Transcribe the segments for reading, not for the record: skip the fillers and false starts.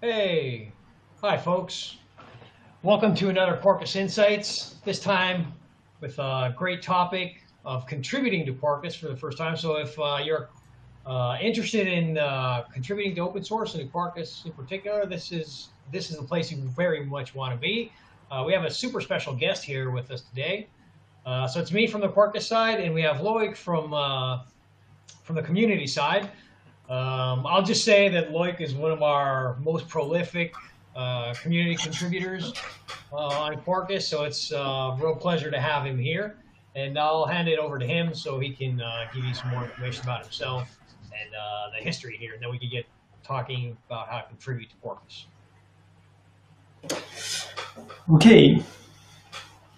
Hey, hi folks. Welcome to another Quarkus Insights, this time with a great topic of contributing to Quarkus for the first time. So if you're interested in contributing to open source and to Quarkus in particular, this is the place you very much want to be. We have a super special guest here with us today. So it's me from the Quarkus side, and we have Loïc from the community side. I'll just say that Loïc is one of our most prolific community contributors on Quarkus, so it's a real pleasure to have him here. And I'll hand it over to him so he can give you some more information about himself and the history here, and then we can get talking about how to contribute to Quarkus. Okay.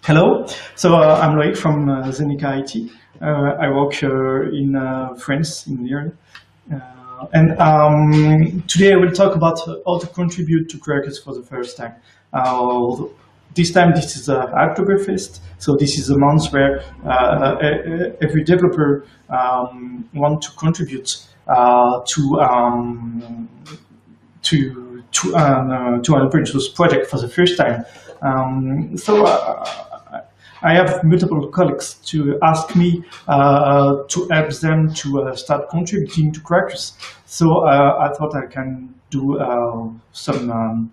Hello. So I'm Loïc from Zenika IT. I work in France, in Lyon. Today I will talk about how to contribute to Quarkus for the first time. This time this is Hacktoberfest, so this is a month where every developer want to contribute to an open source project for the first time. I have multiple colleagues to ask me to help them to start contributing to Quarkus. So I thought I can do some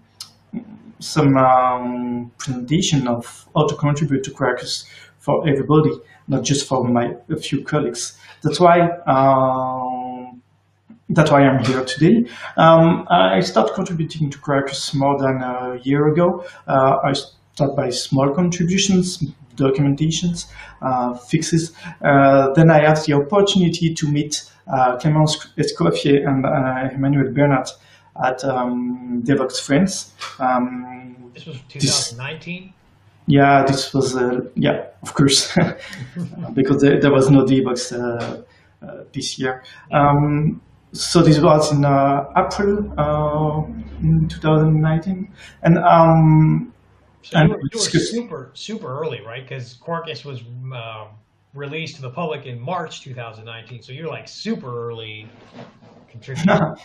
presentation of how to contribute to Quarkus for everybody, not just for a few colleagues. That's why I'm here today. I started contributing to Quarkus more than a year ago. I started by small contributions, documentations, fixes. Then I had the opportunity to meet Clémence Escoffier and Emmanuel Bernat at Devoxx France. This was 2019? Yeah, this was, yeah, of course, because there was no Devoxx this year. So this was in April in 2019. So you were super early, right? Because Quarkus was released to the public in March 2019. So you're like super early contributor.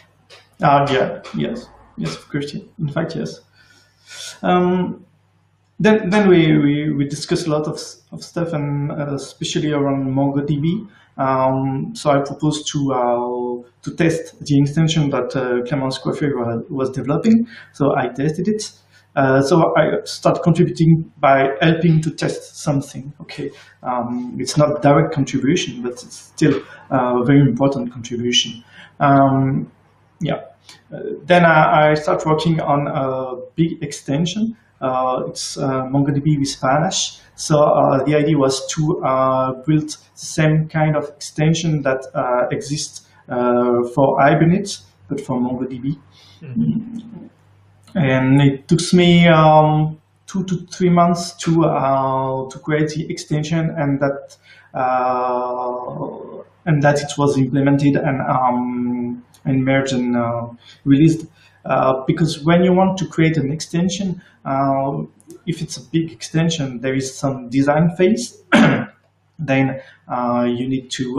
Yeah, yes, of course. In fact, yes. Then we discussed a lot of stuff, and especially around MongoDB. So I proposed to test the extension that Clémence Coiffeur was developing. So I tested it. So I start contributing by helping to test something. Okay, it's not direct contribution, but it's still a very important contribution. Yeah. Then I start working on a big extension. It's MongoDB with Panache. So the idea was to build the same kind of extension that exists for Hibernate, but for MongoDB. Mm-hmm. And it took me 2 to 3 months to create the extension, and that it was implemented and merged and released. Because when you want to create an extension, if it's a big extension, there is some design phase. Then you need to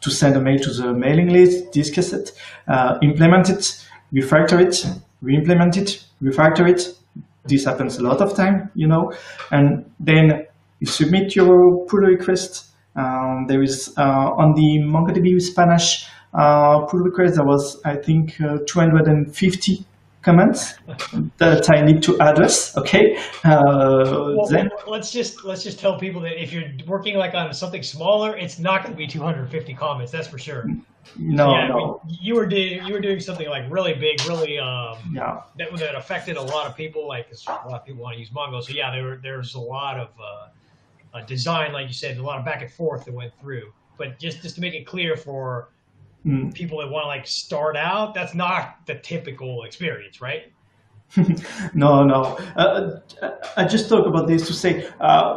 send a mail to the mailing list, discuss it, implement it, refactor it, re-implement it, refactor it. This happens a lot of time, you know. And then you submit your pull request. There is on the MongoDB with Panache pull request, there was, I think, 250 comments that I need to address. Okay. Then let's just tell people that if you're working like on something smaller, it's not going to be 250 comments. That's for sure. No, yeah, no. You were doing something like really big, really yeah. that affected a lot of people. Like a lot of people want to use Mongo. So yeah, there's a lot of design, like you said, a lot of back and forth that went through. But just to make it clear for people that want to like start out, that's not the typical experience, right? No, no. I just talk about this to say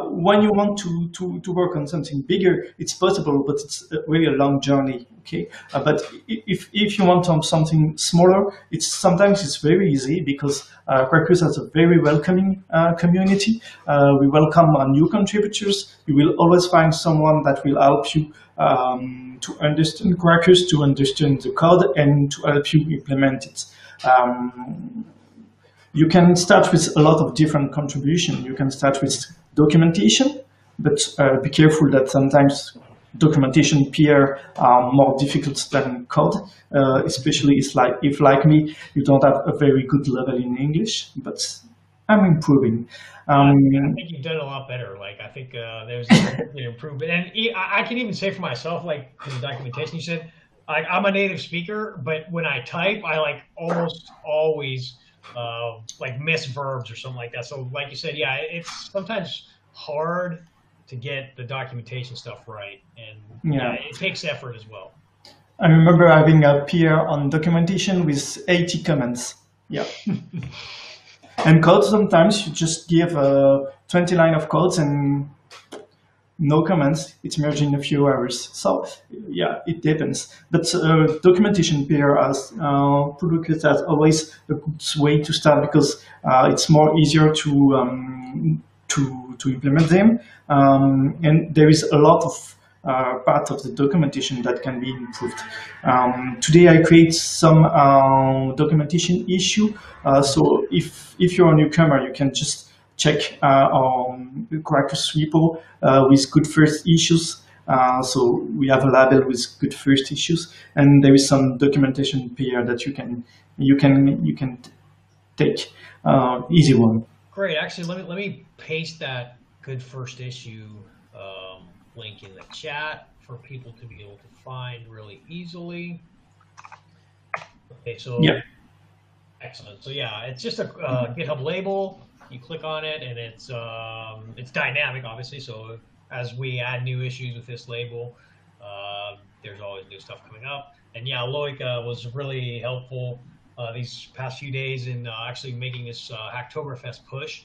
when you want to work on something bigger, it's possible, but it's really a long journey. Okay, but if you want on something smaller, sometimes it's very easy because Quarkus has a very welcoming community. We welcome new contributors. You will always find someone that will help you to understand Quarkus, to understand the code, and to help you implement it. You can start with a lot of different contributions. You can start with documentation, but be careful that sometimes documentation appear more difficult than code, especially if like me, you don't have a very good level in English, but I'm improving. I think you've done a lot better. Like, I think there's an improvement. And I can even say for myself, like in the documentation, you said, I'm a native speaker, but when I type, I like almost always like miss verbs or something like that. So like you said, yeah, it's sometimes hard to get the documentation stuff right. And yeah, it takes effort as well. I remember having a peer on documentation with 80 comments. Yeah. And code, sometimes you just give 20 lines of codes and no comments. It's merged in a few hours. So yeah, it depends. But documentation peer as Quarkus has always a good way to start because it's more easier to implement them. And there is a lot of part of the documentation that can be improved. Today I create some documentation issue. So if you're a newcomer, you can just check on Quarkus repo with good first issues. So we have a label with good first issues, and there is some documentation pair that you can take. Easy one. Great. Actually, let me paste that good first issue link in the chat for people to be able to find really easily. Okay, so yeah. Excellent. So yeah, it's just a GitHub label. You click on it, and it's dynamic, obviously. So as we add new issues with this label, there's always new stuff coming up. And yeah, Loïc was really helpful these past few days in actually making this Hacktoberfest push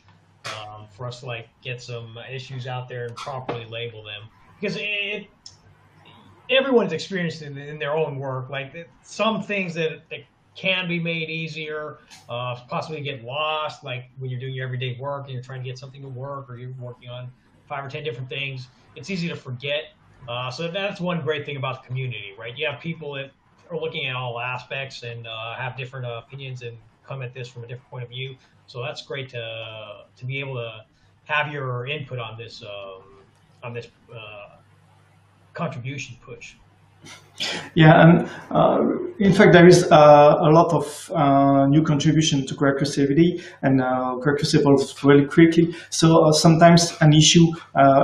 for us to like get some issues out there and properly label them, because everyone's experienced in their own work. Like some things that can be made easier, possibly get lost, like when you're doing your everyday work and you're trying to get something to work, or you're working on 5 or 10 different things. It's easy to forget. So that's one great thing about the community, right? You have people that are looking at all aspects and have different opinions and come at this from a different point of view. So that's great to be able to have your input on this contribution push. Yeah, and in fact, there is a lot of new contribution to Quarkus every day, and Quarkus evolves really quickly. So sometimes an issue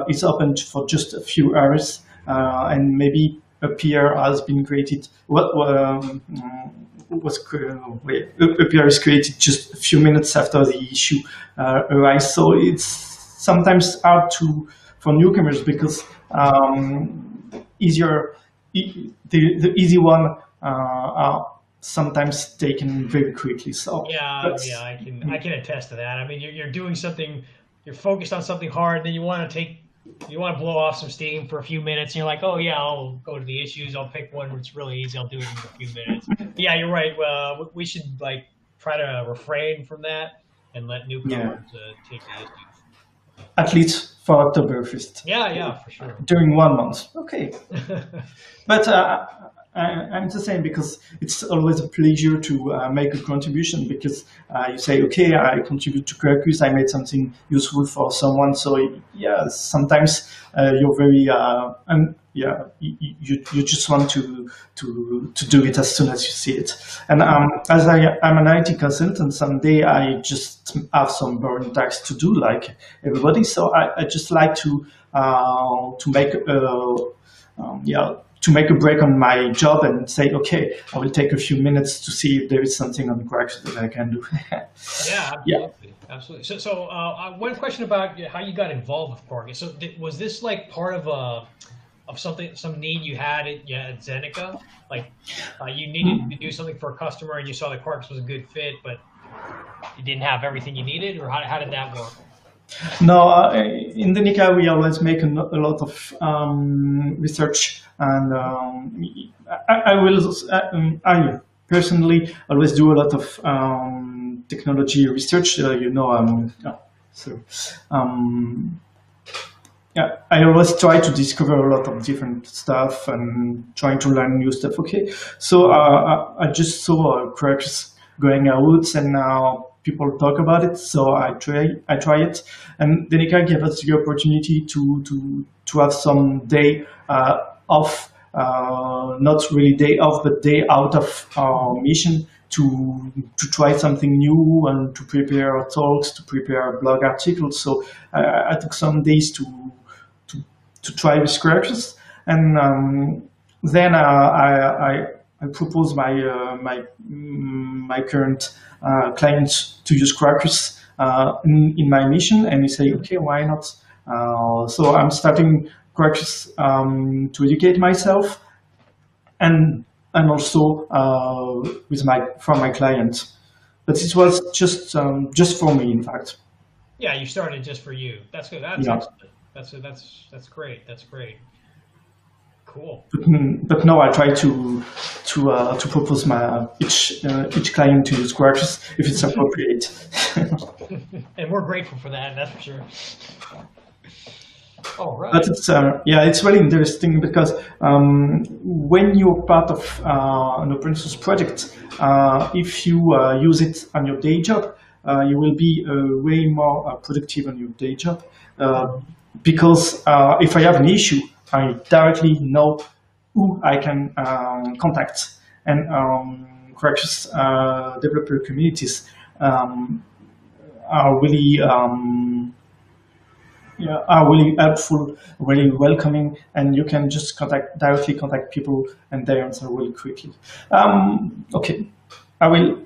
is open for just a few hours, and maybe a peer has been created. A peer is created just a few minutes after the issue arises. So it's sometimes hard for newcomers because the easy one are sometimes taken very quickly. So yeah, I can attest to that. I mean, you're doing something, you're focused on something hard, then you want to blow off some steam for a few minutes, and you're like, oh yeah, I'll go to the issues, I'll pick one that's really easy, I'll do it in a few minutes. Yeah, you're right. We should like try to refrain from that and let newcomers take the issues. At least for Hacktoberfest. Yeah, for sure. During 1 month. Okay. But I'm the same, because it's always a pleasure to make a contribution, because you say, okay, I contribute to Quarkus, I made something useful for someone. So yeah, sometimes you're very, you just want to do it as soon as you see it. And as I'm an IT consultant, someday I just have some boring tasks to do like everybody. So I just like to make a break on my job and say, okay, I will take a few minutes to see if there is something on Quarkus that I can do. Absolutely. So one question about how you got involved with Quarkus. So was this like part of some need you had at Zenika? Like you needed to do something for a customer and you saw that Quarkus was a good fit, but you didn't have everything you needed, or how did that work? No, in Zenika we always make a lot of research, and I personally always do a lot of technology research. Yeah, I always try to discover a lot of different stuff and trying to learn new stuff. Okay, so I just saw Quarkus going out, and now people talk about it. So I try it, and Zenika gave us the opportunity to have some day off, not really day off, but day out of our mission to try something new and to prepare talks, to prepare blog articles. So I took some days to try with Quarkus, and then I propose my current clients to use Quarkus in my mission, and they say, okay, why not? So I'm starting Quarkus to educate myself, and also from my client. But it was just for me, in fact. Yeah, you started just for you. That's good. That's Yeah. excellent. That's great. That's great. Cool. But no, I try to propose each client to use Quarkus if it's appropriate. And we're grateful for that. That's for sure. All right. But it's really interesting because when you're part of an open source project, if you use it on your day job, you will be way more productive on your day job. Because if I have an issue, I directly know who I can contact, and Quarkus developer communities are really helpful, really welcoming, and you can just directly contact people, and they answer really quickly. Okay, I will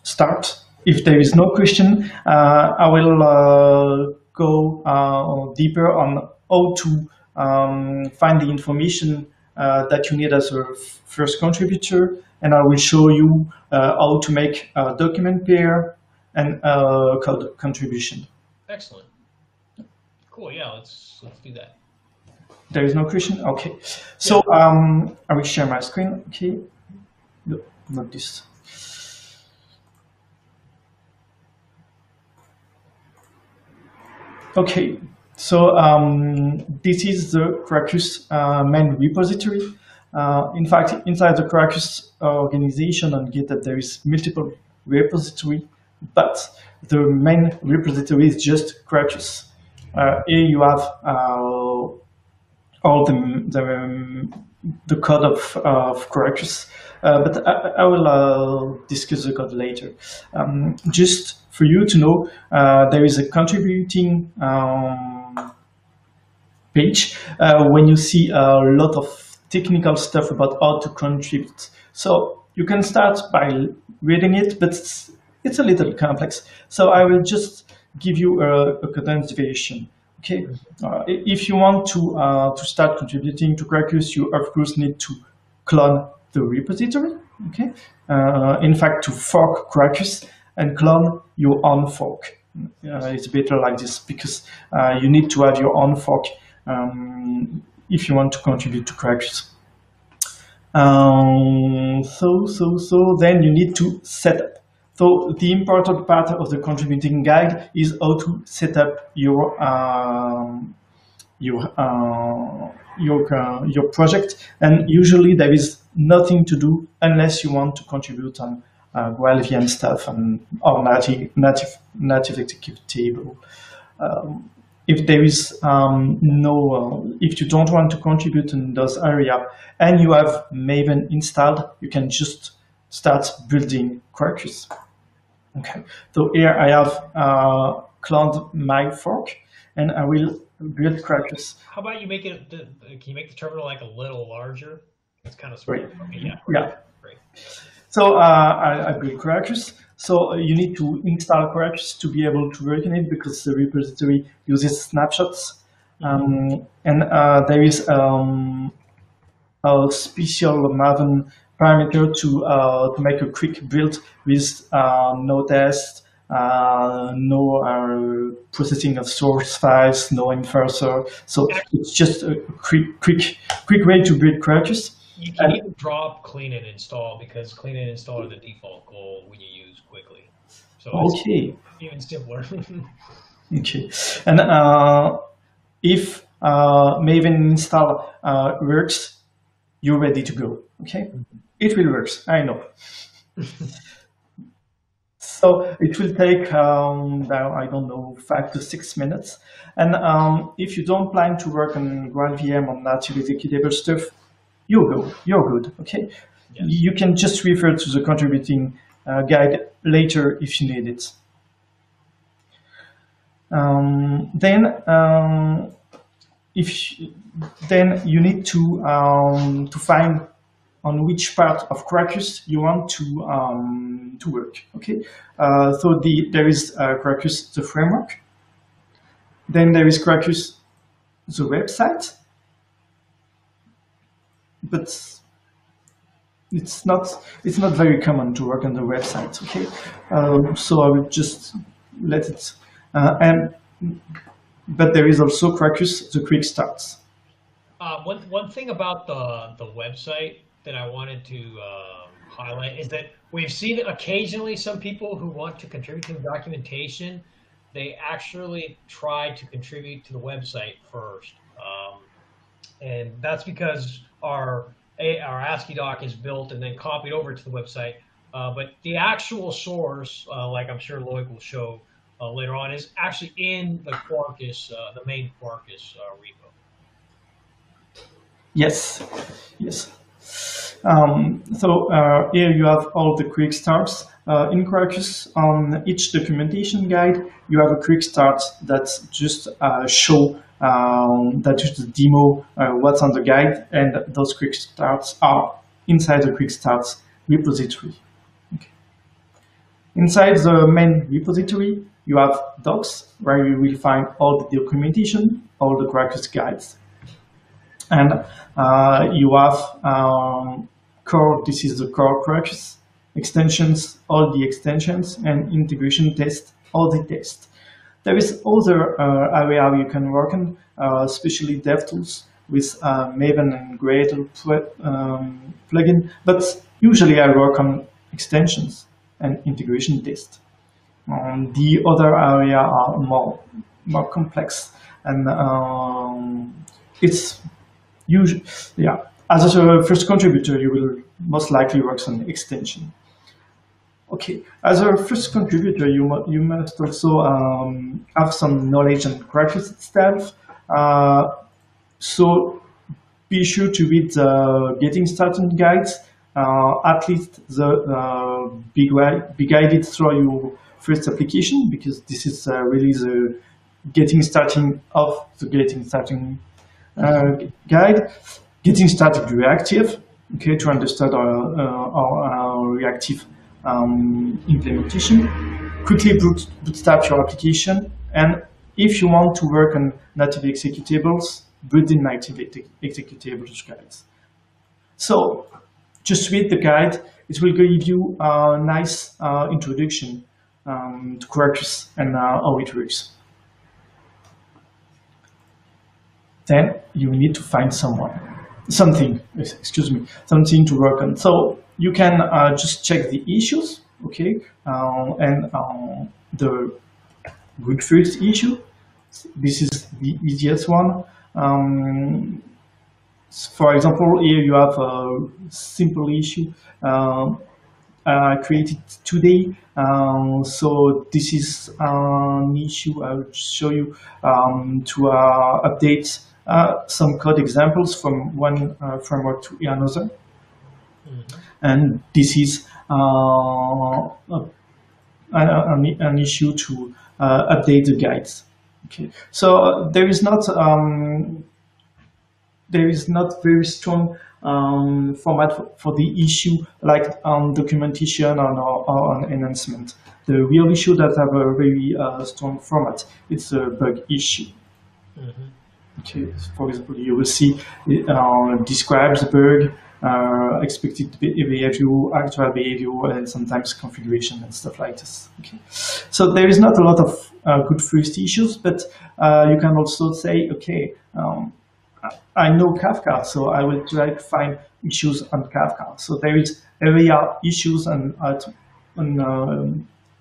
start. If there is no question, I will go deeper on how to find the information that you need as a first contributor, and I will show you how to make a document pair and code contribution. Excellent. Cool. Yeah, let's do that. There is no question. Okay. So I will share my screen. Okay. No, not this. Okay. So this is the Quarkus main repository. In fact, inside the Quarkus organization on GitHub, there is multiple repositories, but the main repository is just Quarkus. Here you have all the code of Quarkus, but I will discuss the code later. Just for you to know, there is a contributing page when you see a lot of technical stuff about how to contribute. So you can start by reading it, but it's a little complex. So I will just give you a condensed version. Okay, if you want to start contributing to Quarkus, you of course need to clone the repository. Okay, in fact, to fork Quarkus and clone your own fork. It's better like this because you need to have your own fork if you want to contribute to Quarkus. So then you need to set up. So the important part of the contributing guide is how to set up your project, and usually there is nothing to do unless you want to contribute on GraalVM stuff and or native executable. If there is if you don't want to contribute in those areas and you have Maven installed, you can just start building Quarkus. Okay, so here I have cloned my fork, and I will build Quarkus. How about you make it? Can you make the terminal like a little larger? It's kind of small. Right. Okay, yeah. Yeah. Great. So I build Quarkus. So you need to install Quarkus to be able to work in it because the repository uses snapshots, and there is a special Maven parameter to make a quick build with no test, no processing of source files, no enforcer. So it's just a quick way to build Quarkus. You can even drop clean and install, because clean and install are the default goal when you use quickly. So okay, it's even simpler. okay, and if Maven install works, you're ready to go. Okay, it will work. I know. So it will take, I don't know, 5 to 6 minutes. And if you don't plan to work on GraalVM on native executable stuff, you're good, okay? Yes. You can just refer to the contributing guide later if you need it. Then you need to find on which part of Quarkus you want to work. Okay, so there is Quarkus the framework. Then there is Quarkus the website, but it's not very common to work on the website. Okay, so I will just let it. But there is also Quarkus the quick starts. One thing about the website that I wanted to highlight is that we've seen occasionally some people who want to contribute to the documentation, they actually try to contribute to the website first. And that's because our ASCII doc is built and then copied over to the website. But the actual source, like I'm sure Loïc will show later on, is actually in the Quarkus, the main Quarkus repo. Yes. So here you have all the quick starts. In Quarkus, on each documentation guide, you have a quick start that just show that just demo what's on the guide, and those quick starts are inside the quick starts repository. Okay. Inside the main repository, you have docs where you will find all the documentation, all the Quarkus guides. And you have core, this is the core Quarkus, extensions, all the extensions, and integration test, all the tests. There is other area you can work on, especially DevTools with Maven and Gradle plugin, but usually I work on extensions and integration test. The other area are more complex, and it's usually, yeah. As a first contributor, you will most likely work on extension. Okay, as a first contributor, you must also have some knowledge on Quarkus itself. So be sure to read the Getting Started guides, at least the big guided through your first application, because this is really the getting starting of the getting starting guide. Getting started reactive, okay, to understand our reactive implementation. Quickly bootstrap your application, and if you want to work on native executables, build in native executables guides. So just read the guide. It will give you a nice introduction to Quarkus and how it works. Then you need to find something to work on. So you can just check the issues, okay, and the good first issue. This is the easiest one. For example, here you have a simple issue created today. So this is an issue I will show you to update some code examples from one framework to another. And this is an issue to update the guides. Okay, so there is not very strong format for the issue like documentation or enhancement. The real issue that have a very strong format, it's a bug issue. Okay, for example, you will see it describes the bug, expected behavior, actual behavior, and sometimes configuration and stuff like this. Okay. So there is not a lot of good first issues, but you can also say, okay, I know Kafka, so I will try to find issues on Kafka. So there is area issues and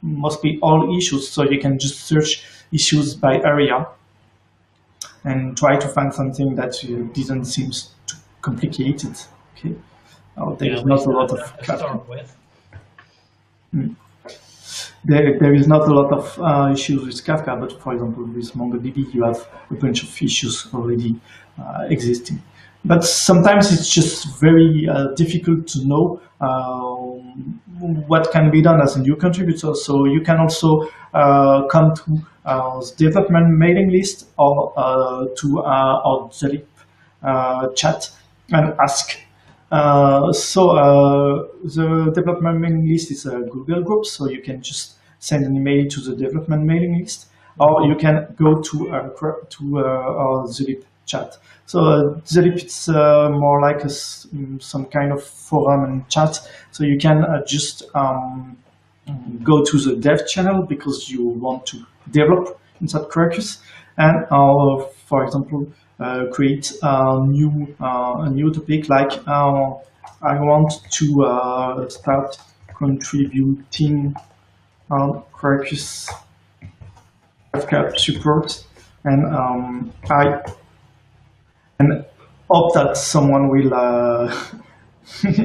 mostly all issues. So you can just search issues by area and try to find something that didn't seem too complicated. Okay, there is not a lot of Kafka. Start with. There is not a lot of issues with Kafka, but for example, with MongoDB, you have a bunch of issues already existing. But sometimes it's just very difficult to know what can be done as a new contributor. So you can also come to the development mailing list or to our Zelip chat and ask. The development mailing list is a Google group, so you can just send an email to the development mailing list, or you can go to our Zelip chat. So Zelip it's more like some kind of forum and chat. So you can just go to the dev channel because you want to develop inside Quarkus, and for example, create a new topic like I want to start contributing on Quarkus support, and I hope that someone will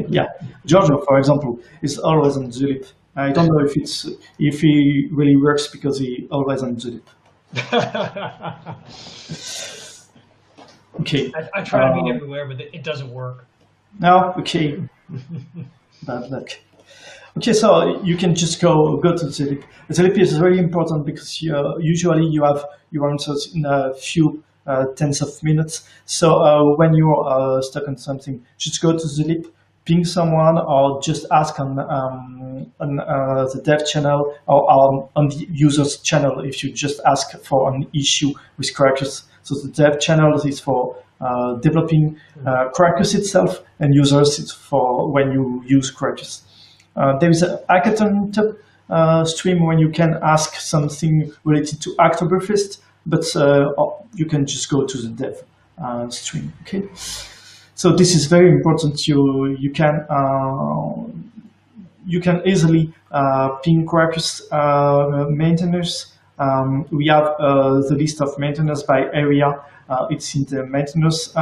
yeah, Giorgio, for example, is always on Zulip. I don't know if he really works because he always on Zulip. Okay. I try to be everywhere, but it doesn't work. No, okay. Bad luck. Okay, so you can just go to Zelip. Zelip is very important because usually you have your answers in a few tens of minutes. So when you're stuck on something, just go to Zelip, ping someone, or just ask on the dev channel or on the users channel if you just ask for an issue with Quarkus. So the dev channel is for developing Quarkus itself, and users is for when you use Quarkus. There is a Hacktoberfet stream when you can ask something related to Hacktoberfest, but you can just go to the dev stream. Okay, so this is very important. You can easily ping Quarkus maintainers. We have the list of maintainers by area. It's in the maintenance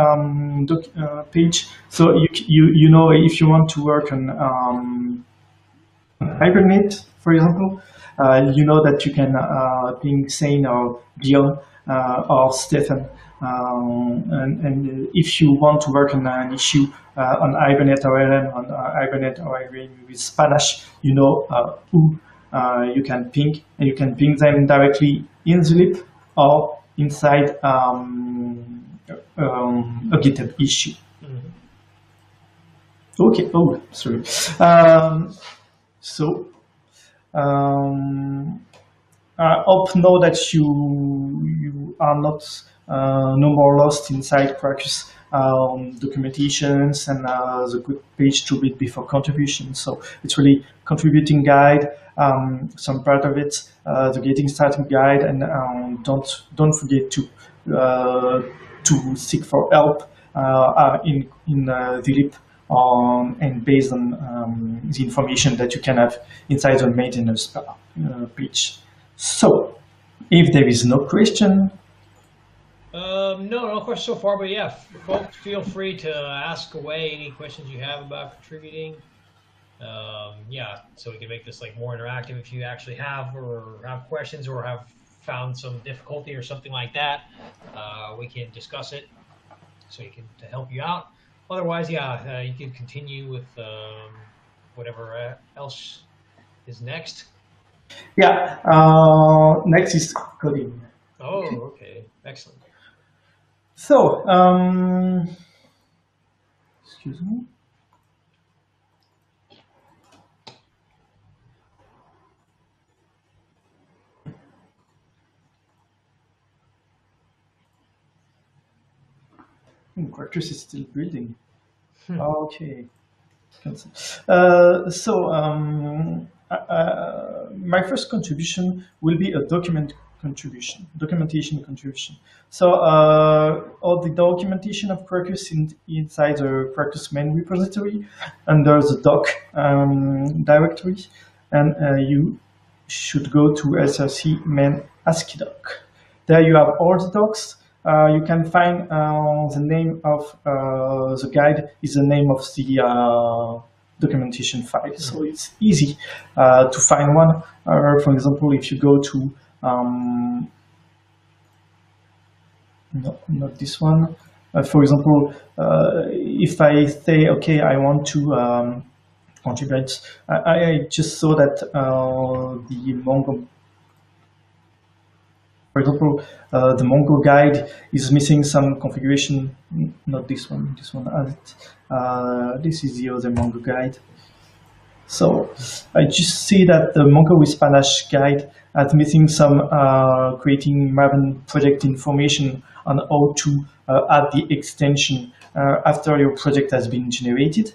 page. So you know if you want to work on Hibernate, for example, you know that you can ping Sane or Dion or Stefan. And if you want to work on an issue on Hibernate ORM, on Hibernate ORM with Spanish, you know who you can ping, and you can ping them directly in Zulip or inside a GitHub issue. Okay. Oh, sorry. I hope now that you are not no more lost inside Quarkus documentations and the good page to read before contribution. So it's really contributing guide, some part of it, the getting started guide, and don't forget to seek for help in the lib and based on the information that you can have inside the maintenance page. So, if there is no question. No questions so far, but yeah, folks, feel free to ask away any questions you have about contributing. Yeah, so we can make this like more interactive. If you actually have questions or have found some difficulty or something like that, we can discuss it so you can to help you out. Otherwise, yeah, you can continue with whatever else is next. Yeah, next is coding. Oh, okay, excellent. So, excuse me. Quarkus is still building. Okay. My first contribution will be a documentation contribution. So all the documentation of Quarkus inside the Quarkus main repository under the doc directory, and you should go to src main ASCII doc. There you have all the docs. You can find the name of the guide is the name of the documentation file, so it's easy to find one. For example, if you go to no, not this one. For example, if I say, okay, I want to contribute, I just saw that the Mongo. For example, the Mongo guide is missing some configuration. Not this one. This one has it. This is the other Mongo guide. So I just see that the Mongo with Spanish guide is missing some creating Maven project information on how to add the extension after your project has been generated.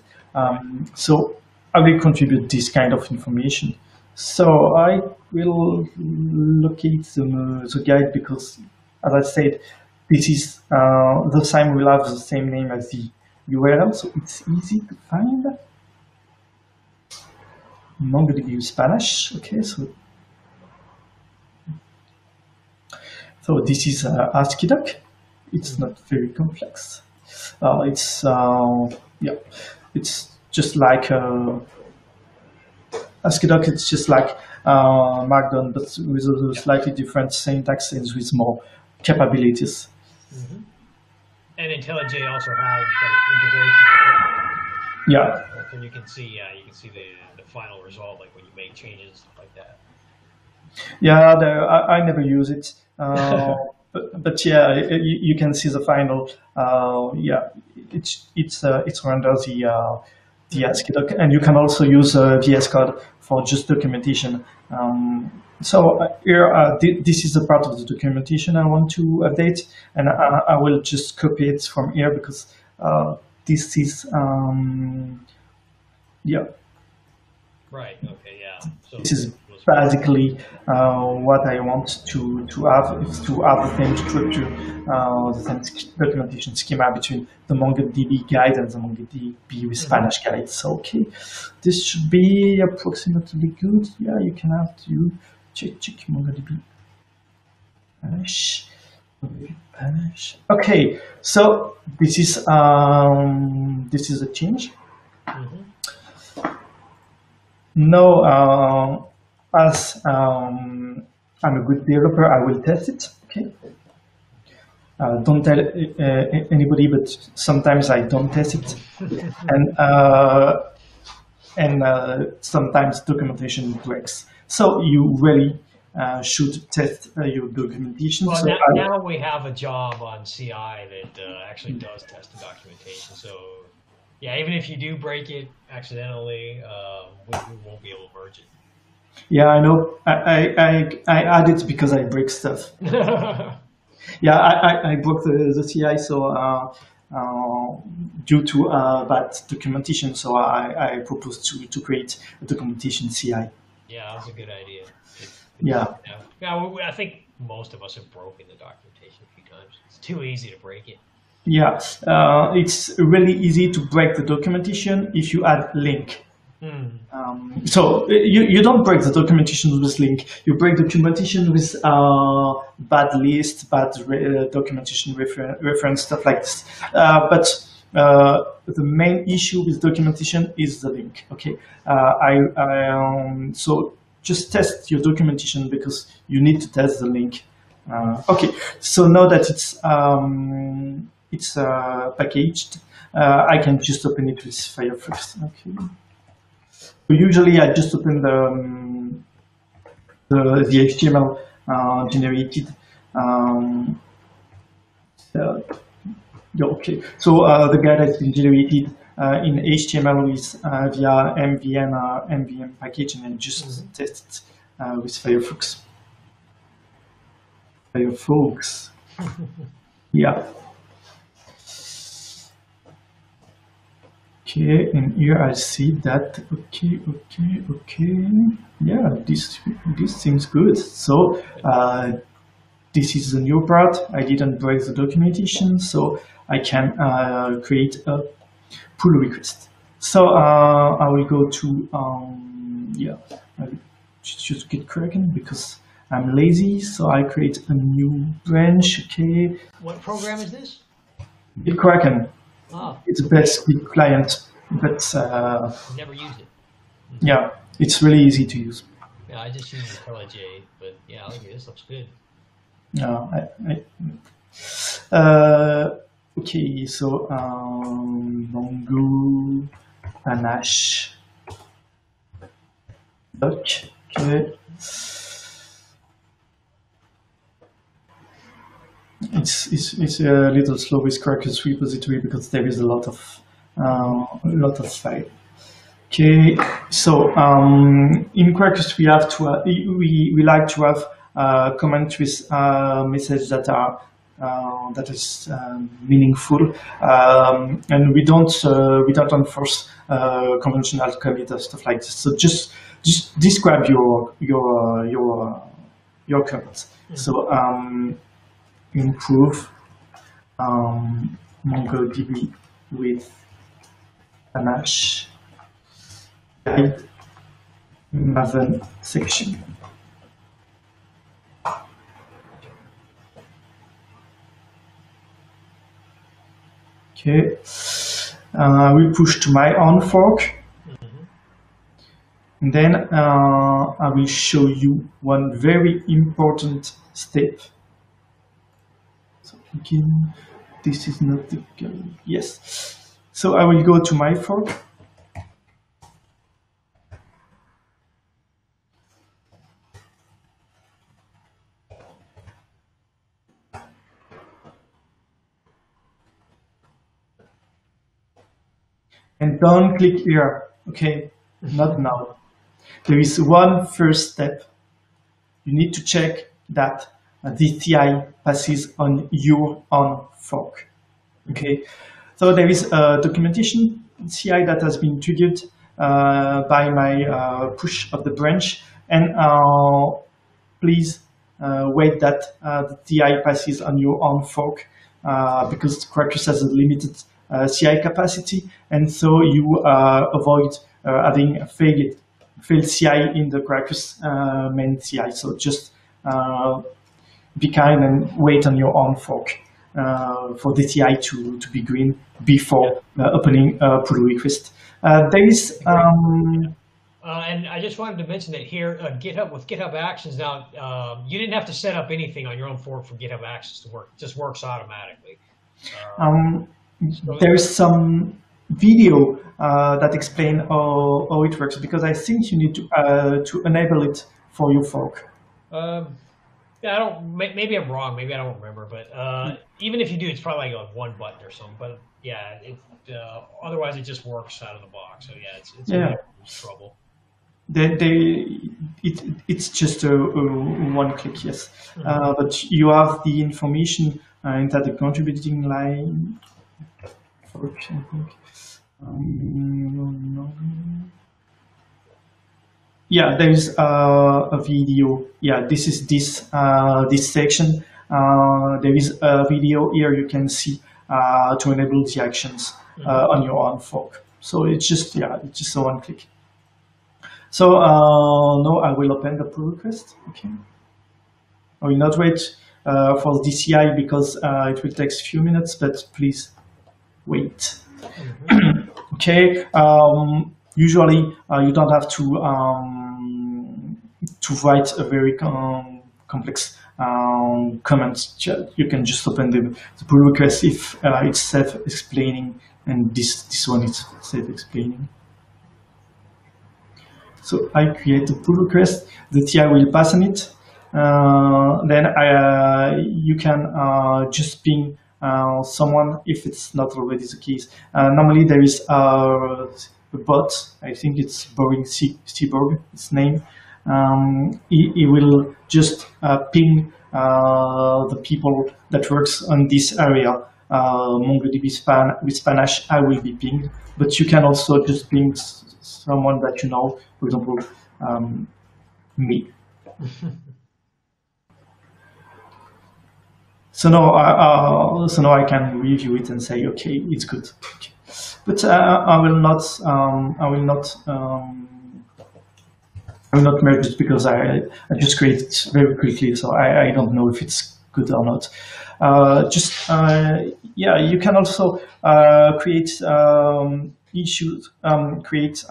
So I will contribute this kind of information. So I will locate the guide because, as I said, this is the time will have the same name as the URL, so it's easy to find. MongoDB Spanish. Okay, so this is ASCII doc. It's not very complex. It's just like ASCII doc. It's just like Markdown, but with a slightly different syntax and with more capabilities. Mm-hmm. And IntelliJ also has integration. Yeah. And you can see the final result, like when you make changes, stuff like that. Yeah, I never use it, but yeah, you can see the final. Yeah, it's under the ASCII doc, and you can also use VS Code for just documentation. So here, this is the part of the documentation I want to update, and I will just copy it from here because this is yeah. Right. Okay. Yeah. So this is basically what I want to have, is to have the same structure, the same documentation schema between the MongoDB guide and the MongoDB with Spanish guide. So okay, this should be approximately good. Yeah, you can have to check MongoDB Spanish. Okay, so this is a change. Now, as I'm a good developer, I will test it. Okay. Don't tell anybody, but sometimes I don't test it, and sometimes documentation breaks. So you really should test your documentation. Well, so now we have a job on CI that actually does test the documentation. So yeah, even if you do break it accidentally, we won't be able to merge it. Yeah, I know. I add it because I break stuff. Yeah, I broke the CI, so due to bad documentation, so I proposed to create a documentation CI. Yeah, that's a good idea. Yeah. Yeah, I think most of us have broken the documentation a few times. It's too easy to break it. Yeah, it's really easy to break the documentation if you add link. So you don't break the documentation with link. You break documentation with bad list, bad documentation reference, stuff like this. But the main issue with documentation is the link. Okay, so just test your documentation because you need to test the link. Okay, so now that it's packaged, I can just open it with Firefox. Okay. So usually I just open the HTML generated. Okay, so the guide has been generated in HTML with via MVM package, and then just test it with Firefox. Yeah. Okay, and here I see that. Okay. Yeah, this seems good. So this is the new part. I didn't break the documentation, so I can create a pull request. So I will go to yeah, I just get Kraken because I'm lazy. So I create a new branch. Okay. What program is this? Kraken. Ah, It's the best Git client, but never used it. yeah, it's really easy to use. Yeah, I just use IntelliJ, but yeah, okay, this looks good. Okay, so Mongo, Panache, Doc. Okay. It's a little slow with Quarkus repository because there is a lot of file. Okay, so in Quarkus we have to we like to have comment with messages that are that is meaningful, and we don't enforce conventional commit or stuff like this. So just describe your comments. Mm-hmm. So improve MongoDB with Panache guide Maven section. Okay, I will push to my own fork. Mm-hmm. And then I will show you one very important step. So again, this is not the yes. So I will go to my fork. And don't click here, okay? Not now. There is one first step. You need to check that the CI passes on your own fork, okay? So there is a documentation CI that has been triggered by my push of the branch, and please wait that the CI passes on your own fork because Quarkus has a limited CI capacity, and so you avoid having a failed CI in the Quarkus main CI. So just be kind and wait on your own fork for the CI to be green before opening a pull request. There is and I just wanted to mention that here, GitHub with GitHub Actions now, you didn't have to set up anything on your own fork for GitHub Actions to work. It just works automatically. There's some video that explain how it works, because I think you need to enable it for your fork. Yeah, I don't. Maybe I'm wrong. Maybe I don't remember. But even if you do, it's probably like one button or something. But yeah, otherwise it just works out of the box. So yeah, it's trouble. It's just a one click, yes. Mm-hmm. But you have the information inside the contributing line. I think. Yeah, there is a video. Yeah, this is this section. There is a video here you can see to enable the actions on your own fork. So it's just a one click. So now I will open the pull request. Okay. I will not wait for the CI because it will take a few minutes, but please wait. Mm-hmm. Okay. Usually, you don't have to write a very complex comment. You can just open the pull request if it's self-explaining, and this one is self-explaining. So I create a pull request. The TI will pass on it. Then you can just ping someone if it's not already the case. Normally there is a bot. I think it's Boring Seaborg, its name. He will just ping the people that works on this area MongoDB with Spanish, I will be pinged. But you can also just ping someone that you know, for example, me. So now I can review it and say, okay, it's good. Okay. But I will not merge it because I just create it very quickly, so I don't know if it's good or not. Yeah, you can also create issues, create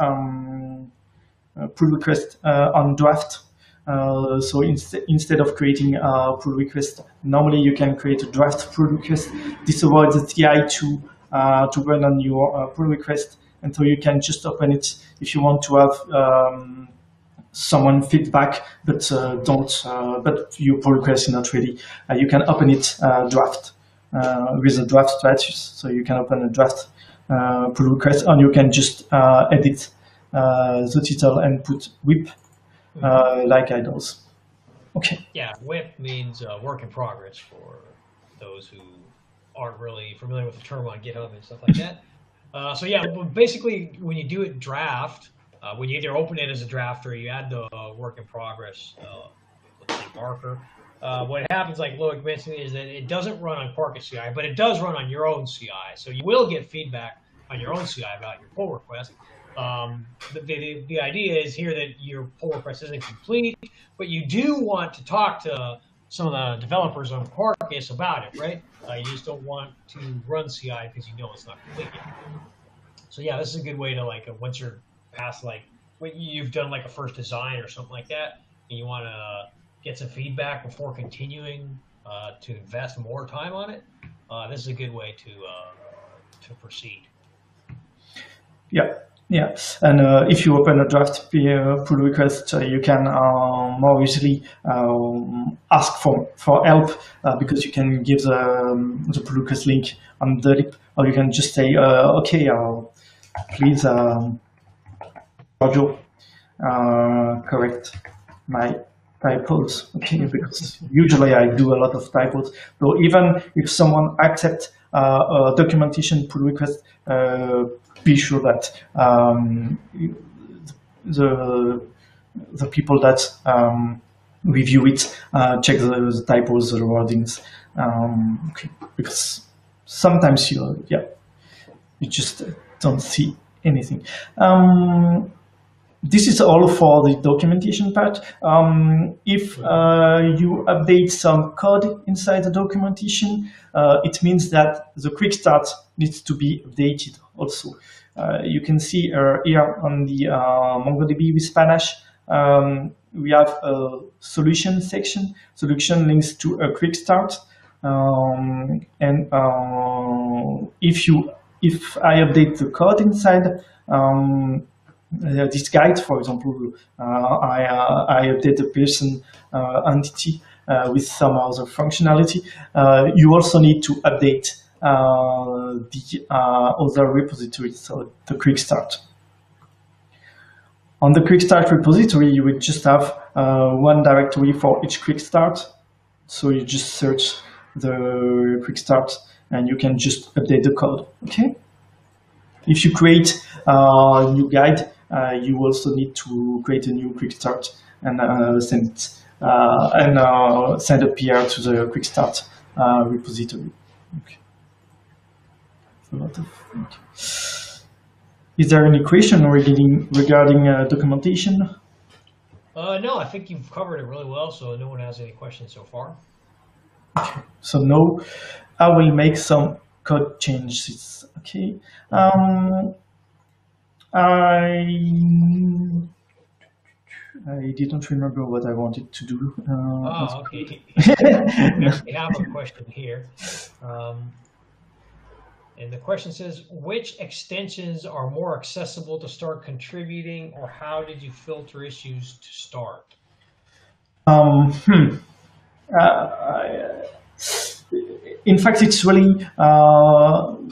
pull request on draft. So instead of creating a pull request, normally you can create a draft pull request. This avoids the TI to run on your pull request, and so you can just open it if you want to have someone feedback, but but your pull request is not ready. You can open it draft with a draft status. So you can open a draft pull request, and you can just edit the title and put whip like I does. Okay. Yeah, whip means work in progress for those who aren't really familiar with the term on GitHub and stuff like that. So yeah, basically when you do it draft, when you either open it as a draft or you add the work in progress, let's say marker, what happens, like Loïc mentioned, is that it doesn't run on Quarkus CI, but it does run on your own CI. So you will get feedback on your own CI about your pull request. The idea is here that your pull request isn't complete, but you do want to talk to some of the developers on Quarkus about it, right? You just don't want to run CI because you know it's not complete yet. So yeah, this is a good way to, like, once you're past, like, you've done like a first design or something like that, and you want to get some feedback before continuing to invest more time on it, this is a good way to proceed. Yeah, and if you open a draft pull request, you can more easily ask for help because you can give the pull request link on the lip, or you can just say, okay, please, Giorgio, correct my typos. Okay, because usually I do a lot of typos. So even if someone accepts a documentation pull request, be sure that the people that review it check the typos, the wordings, okay, because sometimes you just don't see anything. This is all for the documentation part. If you update some code inside the documentation, it means that the quick start needs to be updated also. You can see here on the MongoDB with Spanish, we have a solution section. Solution links to a quick start. And if I update the code inside, this guide, for example, I update the person entity with some other functionality. You also need to update the other repository, so the quick start. On the quick start repository, you would just have one directory for each quick start. So you just search the quick start and you can just update the code. Okay. If you create a new guide, you also need to create a new quick start and send a PR to the quick start repository. Okay. A lot of, okay. Is there any question regarding documentation? No, I think you've covered it really well, so no one has any questions so far. Okay. So now I will make some code changes. Okay. I didn't remember what I wanted to do. Okay. We have a question here. And the question says, which extensions are more accessible to start contributing, or how did you filter issues to start? In fact, it's really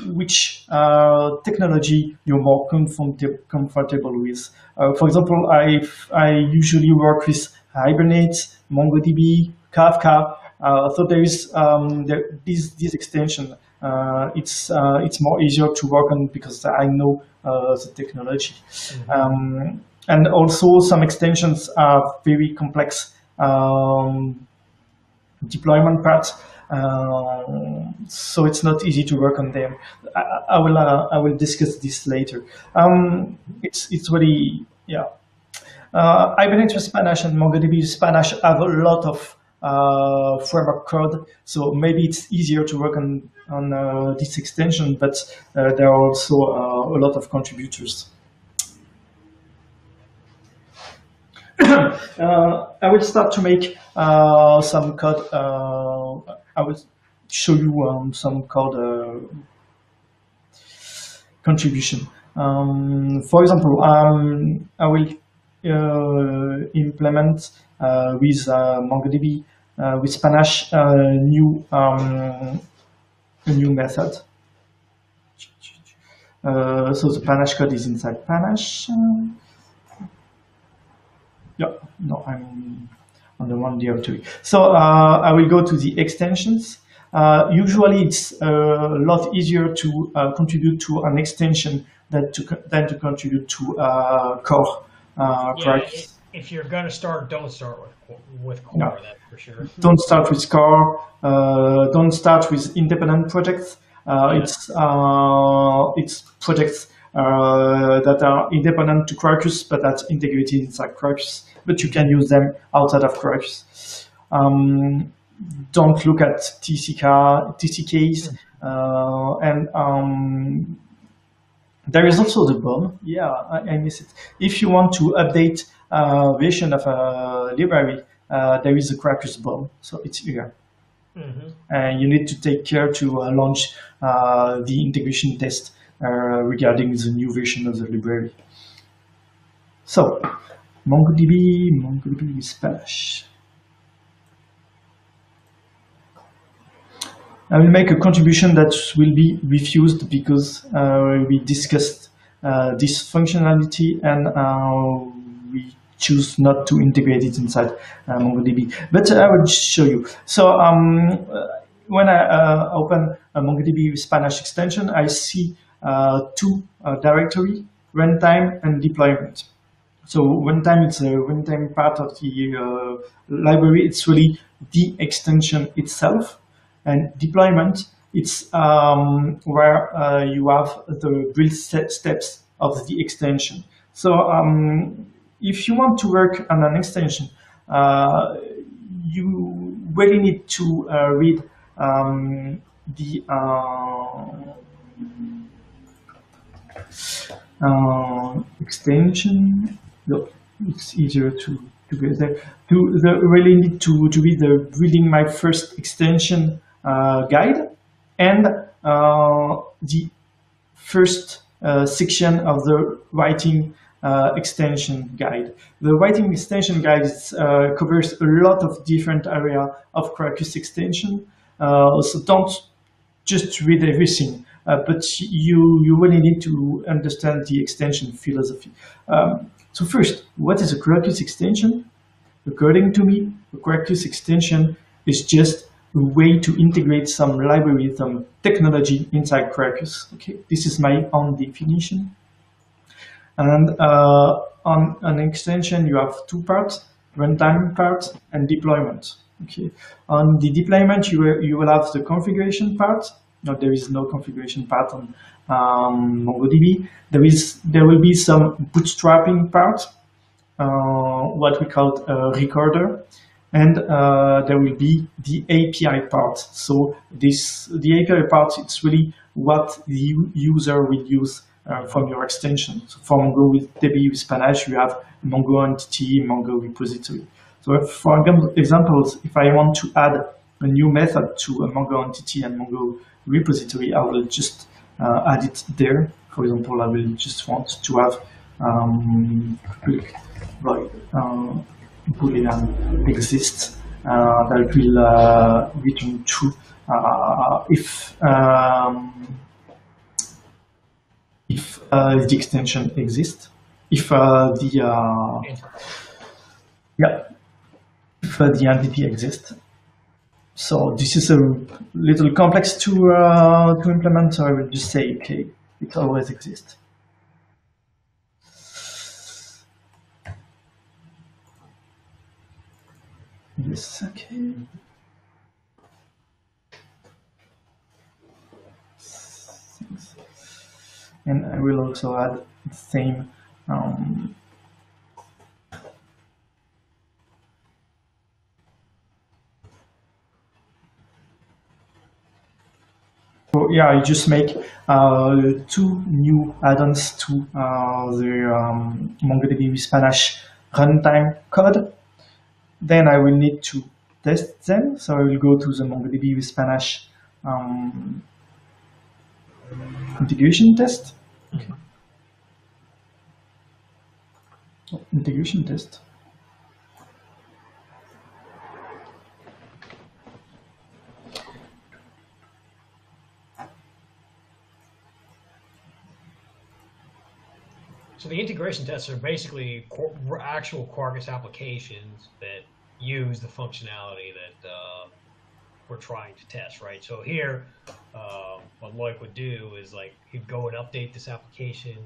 which technology you're more comfortable with. For example, I usually work with Hibernate, MongoDB, Kafka. So there is this extension it's more easier to work on because I know the technology. And also some extensions are very complex deployment parts, so it's not easy to work on them. I will discuss this later. It's really, yeah. Hibernate with Spanish and MongoDB with Spanish have a lot of framework code, so maybe it's easier to work on this extension, but there are also a lot of contributors. I will start to make some code. I will show you some code contribution. For example, I will implement with MongoDB with Spanish a new method. So the Spanish code is inside Spanish. Yeah, no, I'm on the one directory. So I will go to the extensions. Usually it's a lot easier to contribute to an extension than to contribute to core. If you're going to start, don't start with core, no. That's for sure. Don't start with core. Don't start with independent projects. It's projects that are independent to Quarkus, but that's integrated inside Quarkus. But you can use them outside of Quarkus. Don't look at TCKs, and there is also the BOM. Yeah, I miss it. If you want to update a version of a library, there is a Quarkus BOM, so it's here. And you need to take care to launch the integration test regarding the new version of the library. So, MongoDB with Spanish. I will make a contribution that will be refused because we discussed this functionality and we choose not to integrate it inside MongoDB. But I will show you. So when I open a MongoDB with Spanish extension, I see two directories, runtime and deployment. So runtime, it's a runtime part of the library. It's really the extension itself. And deployment, it's where you have the build steps of the extension. So if you want to work on an extension, you really need to read the extension. No, it's easier to get there. Really need to read the building my first extension guide and the first section of the writing extension guide. The writing extension guide covers a lot of different areas of Quarkus extension, so don't just read everything, but you really need to understand the extension philosophy. So first, what is a Quarkus extension? According to me, a Quarkus extension is just a way to integrate some library, some technology inside Quarkus. Okay, this is my own definition. And on an extension, you have two parts: runtime part and deployment. Okay, on the deployment, you will have the configuration part. No, there is no configuration part on MongoDB. There will be some bootstrapping part, what we call a recorder. And there will be the API part. So the API part, it's really what the user will use from your extension. So for MongoDB with Spanish, you have Mongo entity, Mongo repository. So for example, if I want to add a new method to a Mongo entity and Mongo repository, I will just add it there. For example, I will just want to have Boolean exists that will return true if the extension exists, if the entity exists. So this is a little complex to implement, so I will just say, okay, it always exists. Yes, okay. And I will also add the same so yeah, I just make 2 new add-ons to the MongoDB with Panache runtime code. Then I will need to test them. So I will go to the MongoDB with Panache integration test. Okay. Oh, integration test. So the integration tests are basically actual Quarkus applications that use the functionality that we're trying to test, right? So here, what Loïc would do is like he'd go and update this application,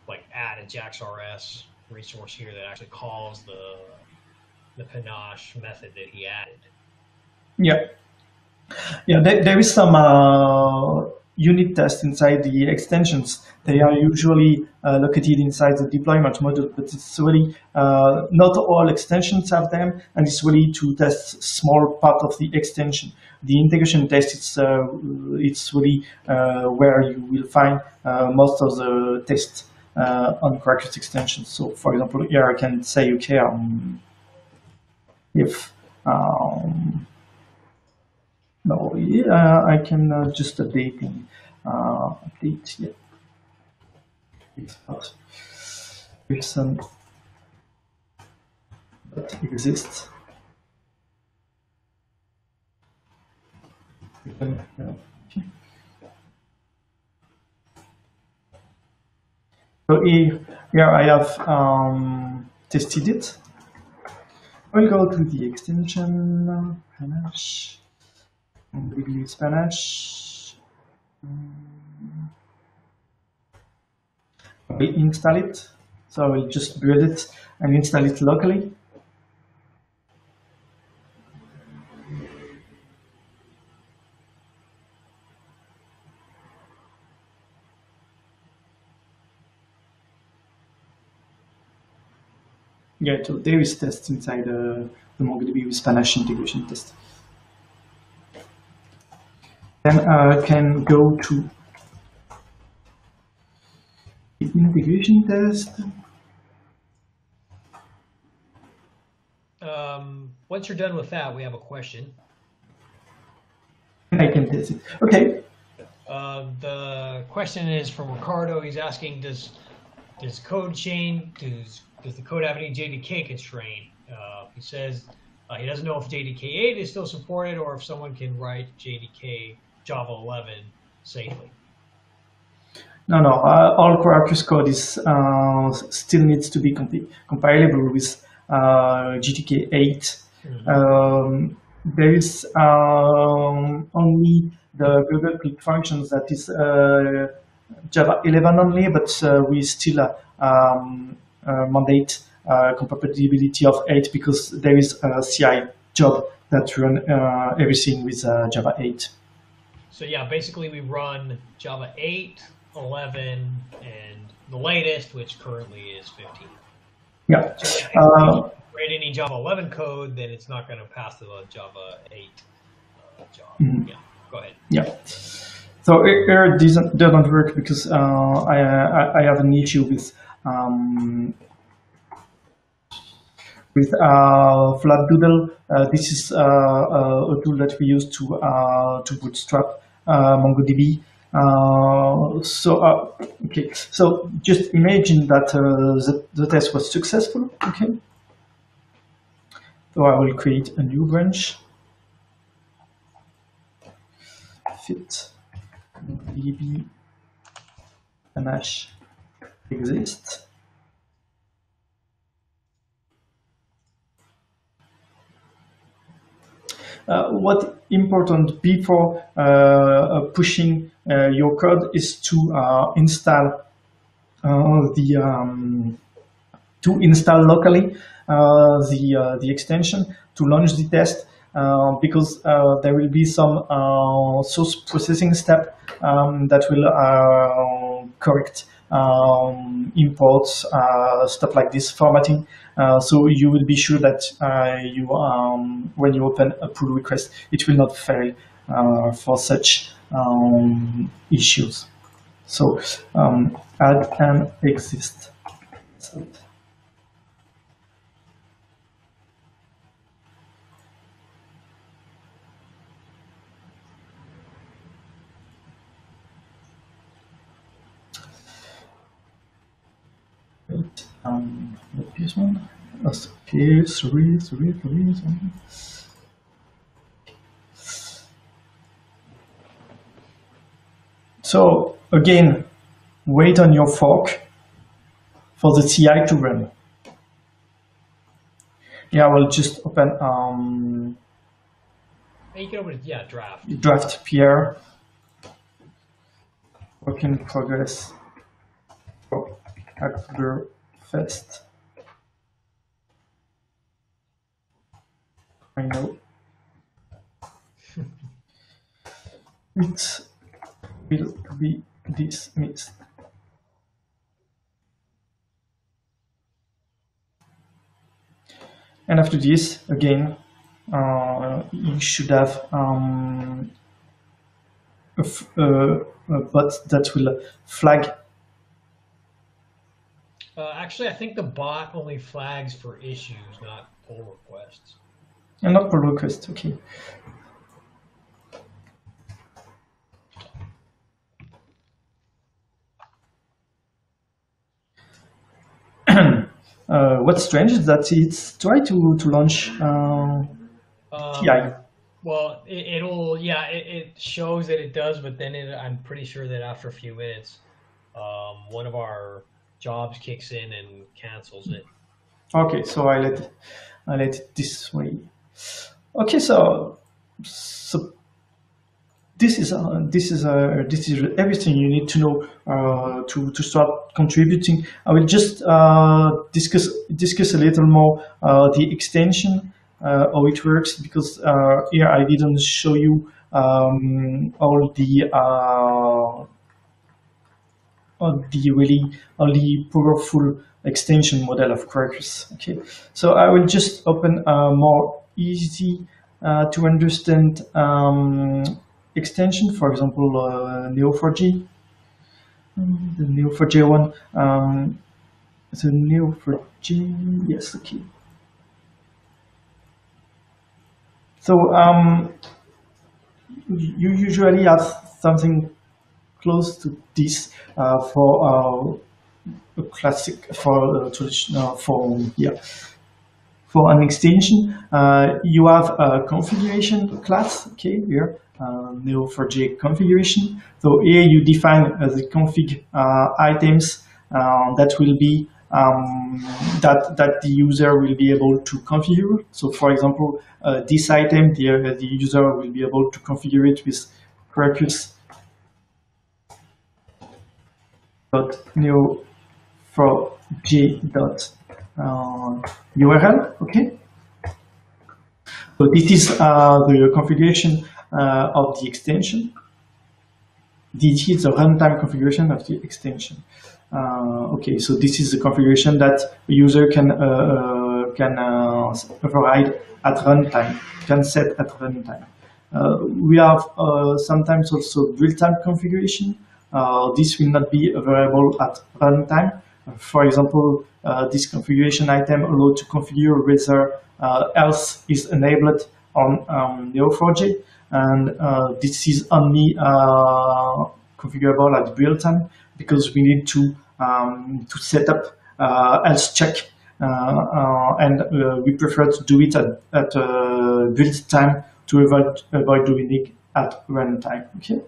like add a JAX-RS resource here that actually calls the Panache method that he added. Yeah. Yeah, there is some unit tests inside the extensions. They are usually located inside the deployment module, but it's really not all extensions have them, and it's really to test small part of the extension. The integration test, it's really where you will find most of the tests on Quarkus extensions. So, for example, here I can say, okay, if no, yeah, I can just update yeah. It's not person that exists. Okay. So here I have tested it. We'll go to the extension Panache. MongoDB with Panache. I will install it. So I will just build it and install it locally. Yeah, so there is tests inside the MongoDB with Panache integration test. Then I can go to the integration test. Once you're done with that, we have a question. I can test it. Okay. The question is from Ricardo. He's asking, does code chain, does the code have any JDK constraint? He says he doesn't know if JDK 8 is still supported or if someone can write JDK Java 11 safely. No, all Quarkus code is still needs to be compilable with JDK 8. There is only the Google Click functions that is Java 11 only, but we still mandate compatibility of 8 because there is a CI job that run everything with Java 8. So yeah, basically we run Java 8, 11, and the latest, which currently is 15. Yeah. So if you write any Java 11 code, then it's not going to pass to the Java 8 job. Mm-hmm. Yeah, go ahead. Yeah. So here doesn't work because I have an issue with Flatdoodle. This is a tool that we use to bootstrap MongoDB. Okay, so just imagine that the test was successful. Okay, so I will create a new branch. Fit MongoDB Panache exists. what important before pushing your code is to install to install locally the extension to launch the test, because there will be some source processing step that will correct imports, stuff like this, formatting. So you will be sure that when you open a pull request, it will not fail for such issues. So add an exist. So, this one. Okay, sorry. So again, wait on your fork for the CI to run. Yeah, I will just open You can open it, draft. draft PR, work in progress for Hacktoberfest. I know it will be dismissed. And after this, again, you should have a bot that will flag. Actually, I think the bot only flags for issues, not pull requests. And not pull request, okay. What's strange is that it's tried to launch TI. Well, it shows that it does, but then I'm pretty sure that after a few minutes, one of our jobs kicks in and cancels it. Okay, so I let it this way. Okay, so this is everything you need to know to start contributing. I will just discuss a little more the extension, how it works, because here I didn't show you all the really powerful extension model of Quarkus. Okay, so I will just open a more easy to understand extension, for example, Neo4j, the Neo4j one, the Neo4j, yes, okay. So you usually have something close to this for a classic, for traditional, for an extension. You have a configuration class, okay, here, Neo4j Configuration. So here you define the config items that will be that the user will be able to configure. So for example, this item, the user will be able to configure it with Quarkus neo4j.url, okay? So this is the configuration of the extension. This is the runtime configuration of the extension. Okay, so this is the configuration that a user can override at runtime, can set at runtime. We have sometimes also build-time configuration. This will not be available at runtime. For example, this configuration item allowed to configure whether else is enabled on Neo4j, and this is only configurable at build time because we need to set up else check, and we prefer to do it at build time to avoid doing it at runtime. Okay.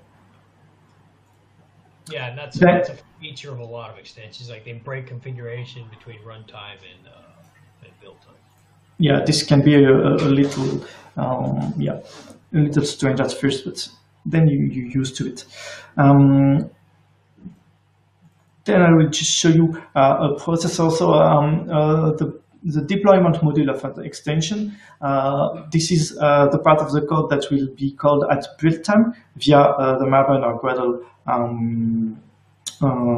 Yeah, and that's a feature of a lot of extensions. Like they break configuration between runtime and build time. yeah, this can be a little, yeah, a little strange at first, but then you're used to it. Then I will just show you a process also, the deployment module of an extension. This is the part of the code that will be called at build time via the Maven or Gradle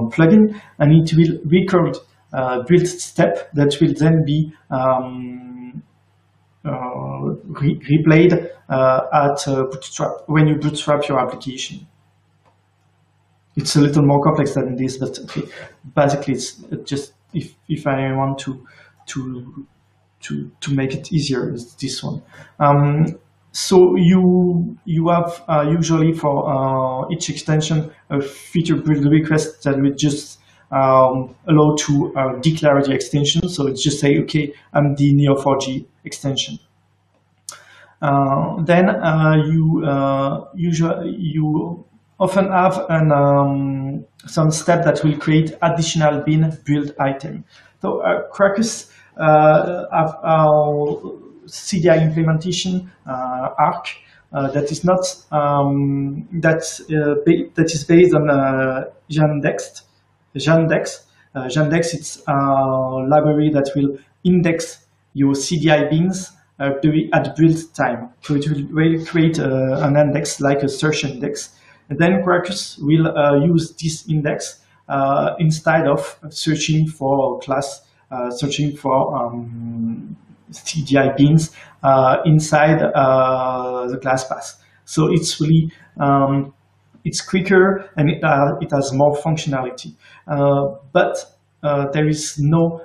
plugin, and it will record build step that will then be replayed at Bootstrap when you bootstrap your application. It's a little more complex than this, but okay. Basically, it's just if I want to make it easier, it's this one. So you have usually for each extension a feature build request that will just allow to declare the extension. So it's just say, okay, I'm the Neo4j extension. Then you often have some step that will create additional bin build item. So Quarkus have our CDI implementation arc that is not that is based on Yandex. Yandex, it's a library that will index your CDI bins at build time. So it will create an index like a search index. And then Quarkus will use this index instead of searching for class, searching for CDI bins inside the class path. So it's really it's quicker and it has more functionality, but there is no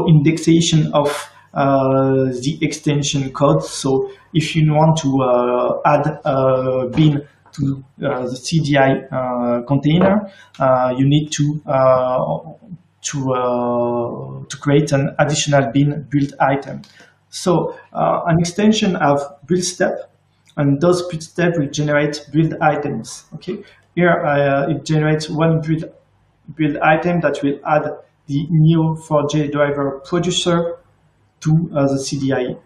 indexation of the extension code. So if you want to add a bin to the CDI container, you need to create an additional bin build item. So an extension of build step, and those build steps will generate build items. Okay, here it generates one build item that will add the Neo4j driver producer to the CDI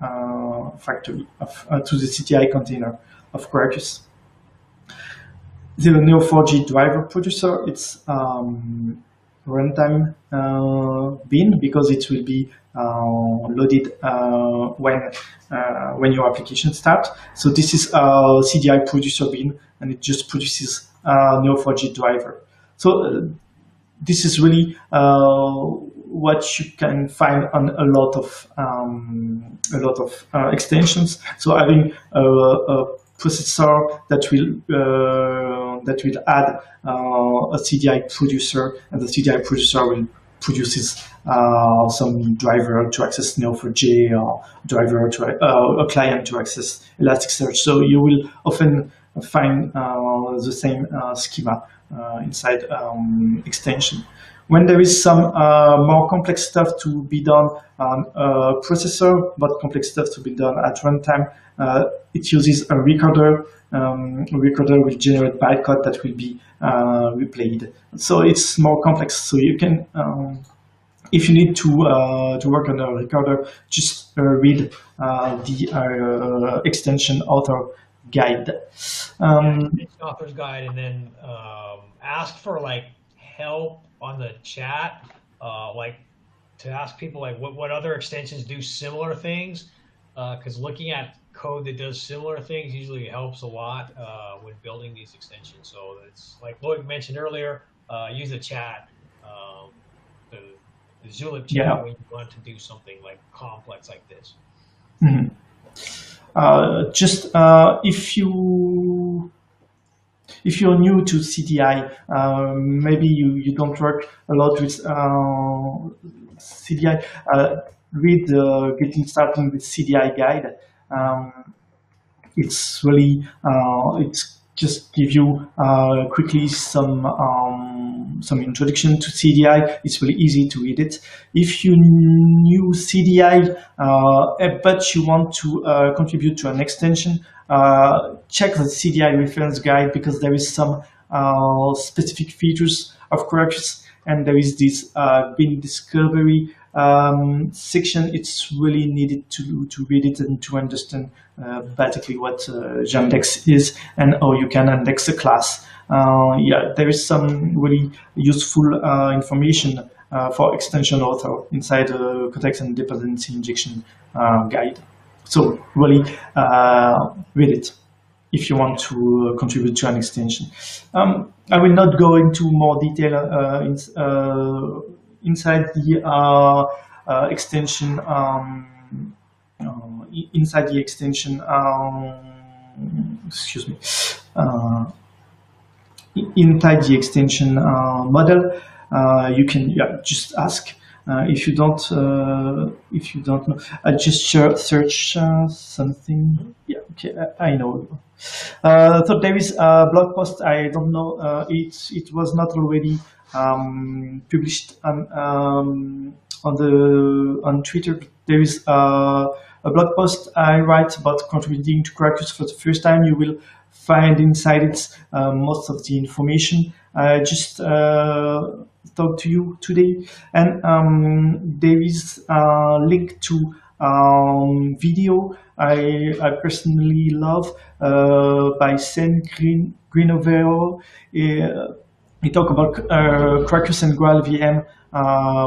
factory, to the CDI container of Quarkus. The Neo4j driver producer, it's runtime bin because it will be loaded when your application starts. So this is a CDI producer bin, and it just produces Neo4j driver. So this is really what you can find on a lot of extensions. So having a processor that will add a CDI producer, and the CDI producer will produces some driver to access Neo4j, or driver to a client to access Elasticsearch. So you will often find the same schema inside extension. When there is some more complex stuff to be done on a processor, but complex stuff to be done at runtime, it uses a recorder. A recorder will generate bytecode that will be replayed. So it's more complex. So you can, if you need to work on a recorder, just read the extension author guide. Author's guide, and then ask for like help on the chat, like to ask people like what other extensions do similar things, because looking at code that does similar things usually helps a lot when building these extensions. So it's like Loïc mentioned earlier, use the chat, the Zulip chat, when you want to do something like complex like this. Mm-hmm. If you're new to CDI, maybe you don't work a lot with CDI, read the Getting Started with CDI guide. It's really, it's just give you quickly some introduction to CDI. It's really easy to read it. If you new CDI, but you want to contribute to an extension, check the CDI reference guide, because there is some specific features of Quarkus and there is this bin discovery section. It's really needed to read it and to understand basically what Yandex is and how you can index a class. Yeah, there is some really useful information for extension author inside the context and dependency injection guide. So really read it if you want to contribute to an extension. I will not go into more detail inside the extension. Inside the extension, excuse me. Inside the extension model, you can just ask. If you don't know, I just search something. Yeah, okay, I know. So there is a blog post. I don't know. It was not already published on Twitter. There is a blog post I write about contributing to Quarkus for the first time. You will find inside it most of the information I just talked to you today, and there is a link to video I personally love by Sam Greenovero. He talked about Quarkus and Graal VM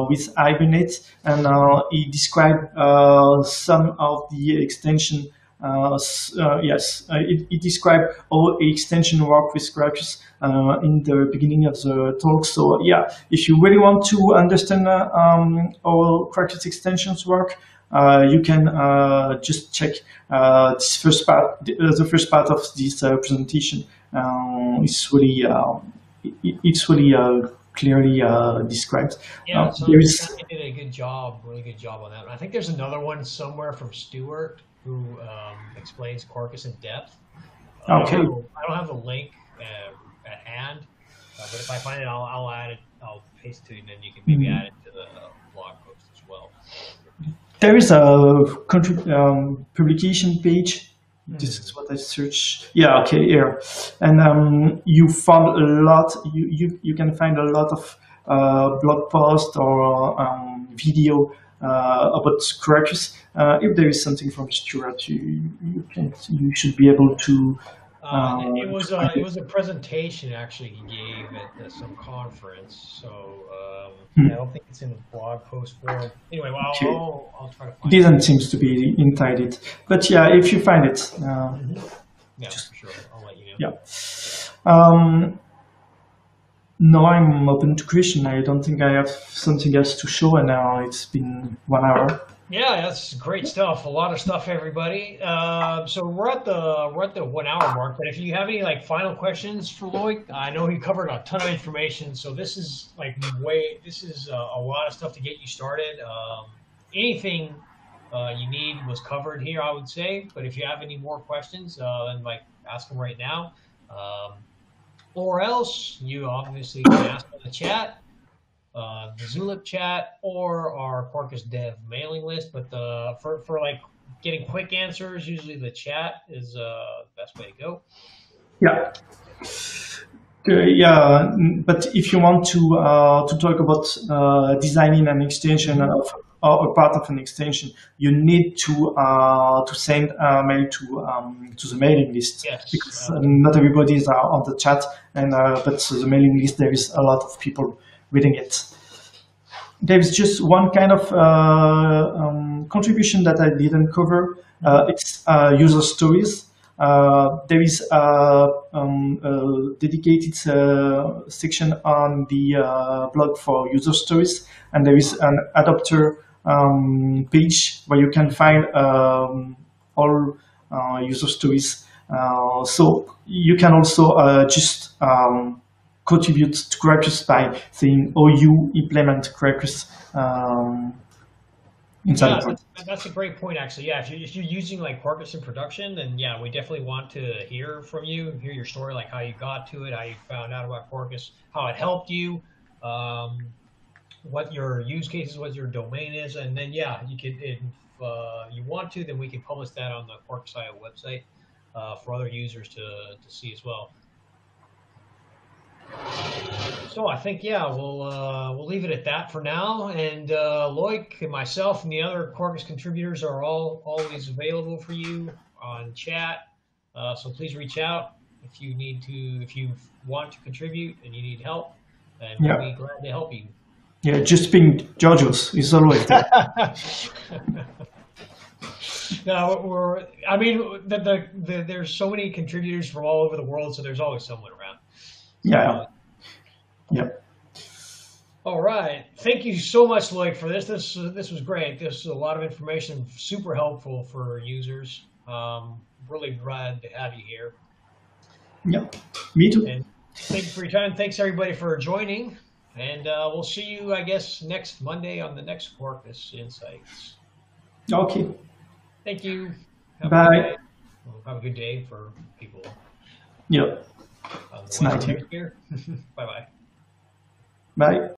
with Hibernate, and he described some of the extension. Yes, it described how extension work with Quarkus in the beginning of the talk. So yeah, if you really want to understand how Quarkus extensions work, you can just check this first part. The first part of this presentation it's really clearly described. Yeah, so you did a good job, really good job on that. I think there's another one somewhere from Stuart who explains Quarkus in depth. Okay. I don't have the link at hand, but if I find it, I'll add it. I'll paste it, and then you can maybe add it to the blog post as well. There is a publication page. This is what I search. Yeah, okay, here, and you found a lot. You can find a lot of blog posts or video about Quarkus. If there is something from Stuart, you should be able to. It was a presentation actually he gave at some conference, so I don't think it's in the blog post form. Anyway, well, I'll try to find it. Didn't seems to be entitled, but yeah, if you find it, yeah, for sure, I'll let you know. Yeah. No, I'm open to question. I don't think I have something else to show, and now it's been 1 hour. Yeah, that's great stuff. A lot of stuff, everybody. So we're at the 1 hour mark. But if you have any final questions for Loïc, I know he covered a ton of information. So this is a lot of stuff to get you started. Anything you need was covered here, I would say. But if you have any more questions, then ask them right now. Or else you obviously can ask in the chat. The Zulip chat or our Quarkus dev mailing list, but for getting quick answers, usually the chat is the best way to go. Yeah. Yeah, but if you want to talk about designing an extension or a part of an extension, you need to send a mail to the mailing list. Yes, because not everybody is on the chat, and but the mailing list, there is a lot of people reading it. There is just one kind of contribution that I didn't cover. It's user stories. There is a dedicated section on the blog for user stories, and there is an adapter page where you can find all user stories. So you can also just contribute to Quarkus by saying, "Oh, you implement Quarkus." That's a great point, actually. Yeah, if you're using Quarkus in production, then yeah, we definitely want to hear from you, hear your story, how you got to it, how you found out about Quarkus, how it helped you, what your use cases, what your domain is, and then yeah, you could, if you want to, then we can publish that on the Quarkus.io website for other users to see as well. So I think, yeah, we'll leave it at that for now. And Loïc and myself and the other Quarkus contributors are always available for you on chat. So please reach out if you want to contribute and you need help, and we'll be glad to help you. Yeah, just ping Georgios. He's always there. No, I mean, there's so many contributors from all over the world, so there's always someone around. Yeah. Yeah. All right. Thank you so much, Loïc, for this. This was great. This is a lot of information, super helpful for users. Really glad to have you here. Yeah, me too. And thank you for your time. Thanks, everybody, for joining. And we'll see you, I guess, next Monday on the next Quarkus Insights. Okay. Thank you. Bye. Have a good day for people. Yeah. It's night here. Bye-bye. Bye.